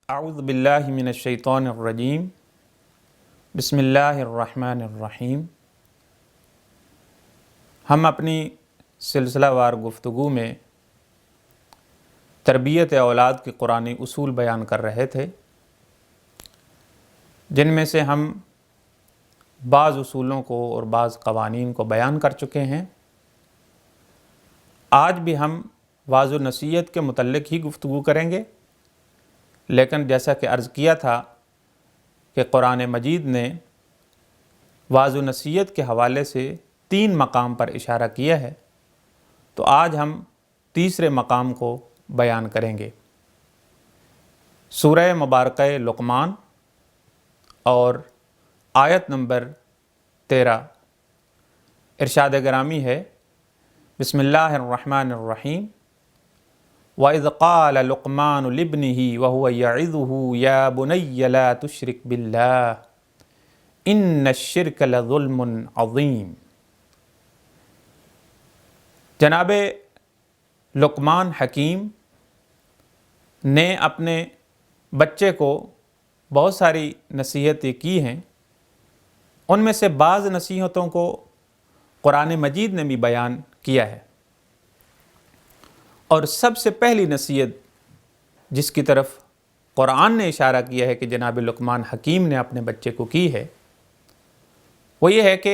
اعوذ باللہ من الشیطان الرجیم بسم اللہ الرحمن الرحیم۔ ہم اپنی سلسلہ وار گفتگو میں تربیت اولاد کے قرآنی اصول بیان کر رہے تھے، جن میں سے ہم بعض اصولوں کو اور بعض قوانین کو بیان کر چکے ہیں۔ آج بھی ہم واعظ و نصیحت کے متعلق ہی گفتگو کریں گے، لیکن جیسا کہ عرض کیا تھا کہ قرآن مجید نے واعظ و نصیحت کے حوالے سے 3 مقام پر اشارہ کیا ہے، تو آج ہم تیسرے مقام کو بیان کریں گے۔ سورہ مبارکہ لقمان اور آیت نمبر 13 ارشاد گرامی ہے، بسم اللہ الرحمن الرحیم۔ وَإِذْ قَالَ لُقْمَانُ لِابْنِهِ وَهُوَ يَعِظُهُ يَا بُنَيَّ لَا تُشْرِكْ بِاللَّهِ إِنَّ الشِّرْكَ لَظُلْمٌ عَظِيمٌ۔ جناب لقمان حکیم نے اپنے بچے کو بہت ساری نصیحتیں کی ہیں۔ ان میں سے بعض نصیحتوں کو قرآن مجید نے بھی بیان کیا ہے، اور سب سے پہلی نصیحت جس کی طرف قرآن نے اشارہ کیا ہے کہ جناب لقمان حکیم نے اپنے بچے کو کی ہے، وہ یہ ہے کہ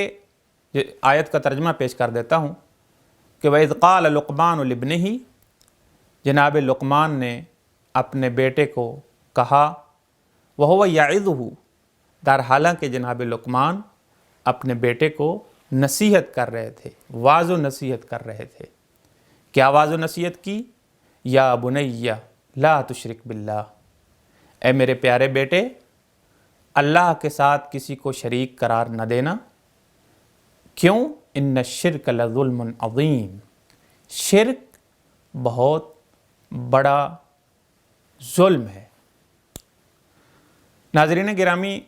آیت کا ترجمہ پیش کر دیتا ہوں کہ وَإِذْ قَالَ لُقْمَانُ لِابْنِهِ، جناب لقمان نے اپنے بیٹے کو کہا، وَهُوَ يَعِظُهُ، در حالانکہ جناب لقمان اپنے بیٹے کو نصیحت کر رہے تھے، واعظ و نصیحت کر رہے تھے۔ کیا واعظ و نصیحت کی؟ یا بنیّ لا تشرک باللہ، اے میرے پیارے بیٹے، اللہ کے ساتھ کسی کو شریک قرار نہ دینا۔ کیوں؟ ان الشرک لظلم عظیم، شرک بہت بڑا ظلم ہے۔ ناظرین گرامی،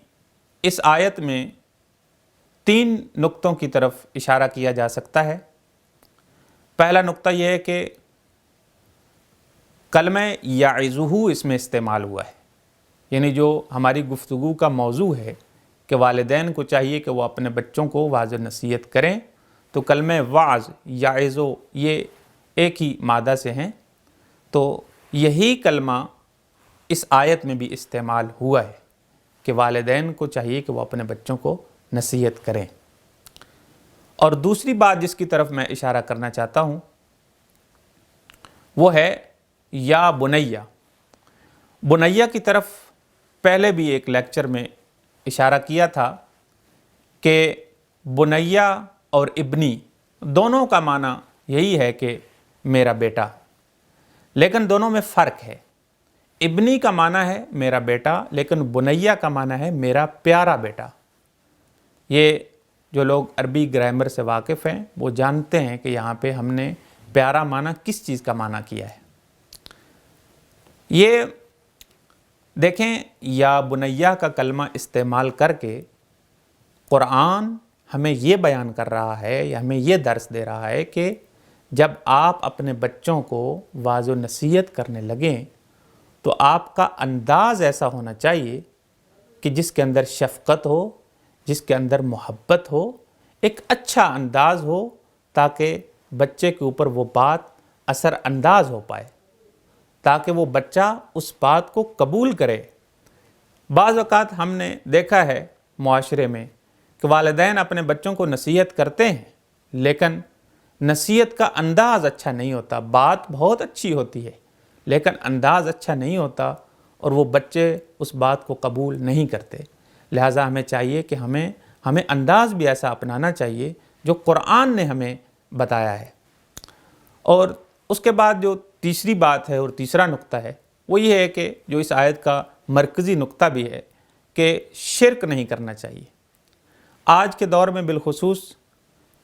اس آیت میں 3 نقطوں کی طرف اشارہ کیا جا سکتا ہے۔ پہلا نقطہ یہ ہے کہ کلمہ یعظہ اس میں استعمال ہوا ہے، یعنی جو ہماری گفتگو کا موضوع ہے کہ والدین کو چاہیے کہ وہ اپنے بچوں کو واعظ و نصیحت کریں، تو کلمہ واعظ یعظ یہ ایک ہی مادہ سے ہیں، تو یہی کلمہ اس آیت میں بھی استعمال ہوا ہے کہ والدین کو چاہیے کہ وہ اپنے بچوں کو نصیحت کریں۔ اور دوسری بات جس کی طرف میں اشارہ کرنا چاہتا ہوں وہ ہے یا بنیّ۔ بنیّ کی طرف پہلے بھی ایک لیکچر میں اشارہ کیا تھا کہ بنیّ اور ابنی دونوں کا معنی یہی ہے کہ میرا بیٹا، لیکن دونوں میں فرق ہے۔ ابنی کا معنی ہے میرا بیٹا، لیکن بنیّ کا معنی ہے میرا پیارا بیٹا۔ یہ جو لوگ عربی گرامر سے واقف ہیں وہ جانتے ہیں کہ یہاں پہ ہم نے پیارا معنی کس چیز کا معنی کیا ہے۔ یہ دیکھیں، یا بنیّ کا کلمہ استعمال کر کے قرآن ہمیں یہ بیان کر رہا ہے یا ہمیں یہ درس دے رہا ہے کہ جب آپ اپنے بچوں کو واعظ و نصیحت کرنے لگیں تو آپ کا انداز ایسا ہونا چاہیے کہ جس کے اندر شفقت ہو، جس کے اندر محبت ہو، ایک اچھا انداز ہو، تاکہ بچے کے اوپر وہ بات اثر انداز ہو پائے، تاکہ وہ بچہ اس بات کو قبول کرے۔ بعض اوقات ہم نے دیکھا ہے معاشرے میں کہ والدین اپنے بچوں کو نصیحت کرتے ہیں، لیکن نصیحت کا انداز اچھا نہیں ہوتا۔ بات بہت اچھی ہوتی ہے لیکن انداز اچھا نہیں ہوتا، اور وہ بچے اس بات کو قبول نہیں کرتے۔ لہٰذا ہمیں چاہیے کہ ہمیں انداز بھی ایسا اپنانا چاہیے جو قرآن نے ہمیں بتایا ہے۔ اور اس کے بعد جو تیسری بات ہے اور تیسرا نقطہ ہے وہ یہ ہے کہ جو اس آیت کا مرکزی نقطہ بھی ہے کہ شرک نہیں کرنا چاہیے۔ آج کے دور میں بالخصوص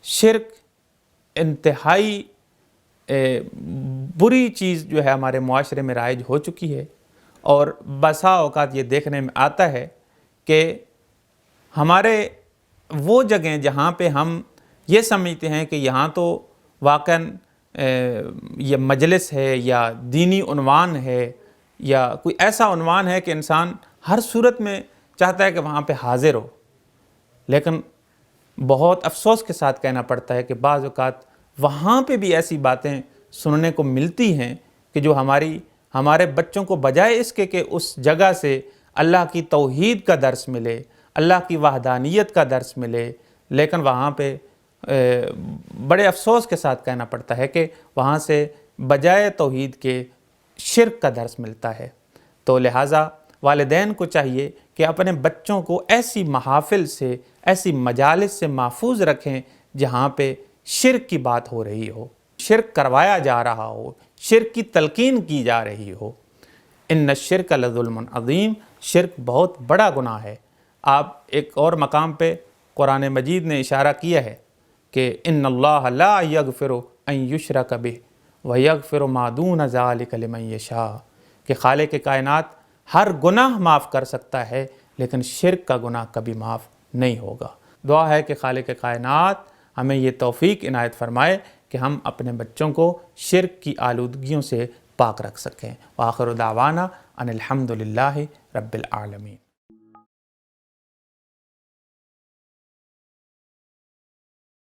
شرک انتہائی بری چیز جو ہے ہمارے معاشرے میں رائج ہو چکی ہے، اور بسا اوقات یہ دیکھنے میں آتا ہے کہ ہمارے وہ جگہیں جہاں پہ ہم یہ سمجھتے ہیں کہ یہاں تو واقعاً یہ مجلس ہے یا دینی عنوان ہے یا کوئی ایسا عنوان ہے کہ انسان ہر صورت میں چاہتا ہے کہ وہاں پہ حاضر ہو، لیکن بہت افسوس کے ساتھ کہنا پڑتا ہے کہ بعض اوقات وہاں پہ بھی ایسی باتیں سننے کو ملتی ہیں کہ جو ہمارے بچوں کو بجائے اس کے کہ اس جگہ سے اللہ کی توحید کا درس ملے، اللہ کی وحدانیت کا درس ملے، لیکن وہاں پہ بڑے افسوس کے ساتھ کہنا پڑتا ہے کہ وہاں سے بجائے توحید کے شرک کا درس ملتا ہے۔ تو لہٰذا والدین کو چاہیے کہ اپنے بچوں کو ایسی محافل سے، ایسی مجالس سے محفوظ رکھیں جہاں پہ شرک کی بات ہو رہی ہو، شرک کروایا جا رہا ہو، شرک کی تلقین کی جا رہی ہو۔ ان الشرک لظلم عظیم، شرک بہت بڑا گناہ ہے۔ آپ ایک اور مقام پہ قرآن مجید نے اشارہ کیا ہے کہ ان اللہ لا یغفر ان یشرک بہ ویغفر ما دون ذلک لمن یشاء، کہ خالق کائنات ہر گناہ معاف کر سکتا ہے لیکن شرک کا گناہ کبھی معاف نہیں ہوگا۔ دعا ہے کہ خالق کائنات ہمیں یہ توفیق عنایت فرمائے کہ ہم اپنے بچوں کو شرک کی آلودگیوں سے پاک رکھ سکیں۔ وآخر دعوانا ان الحمد للہ رب العالمین۔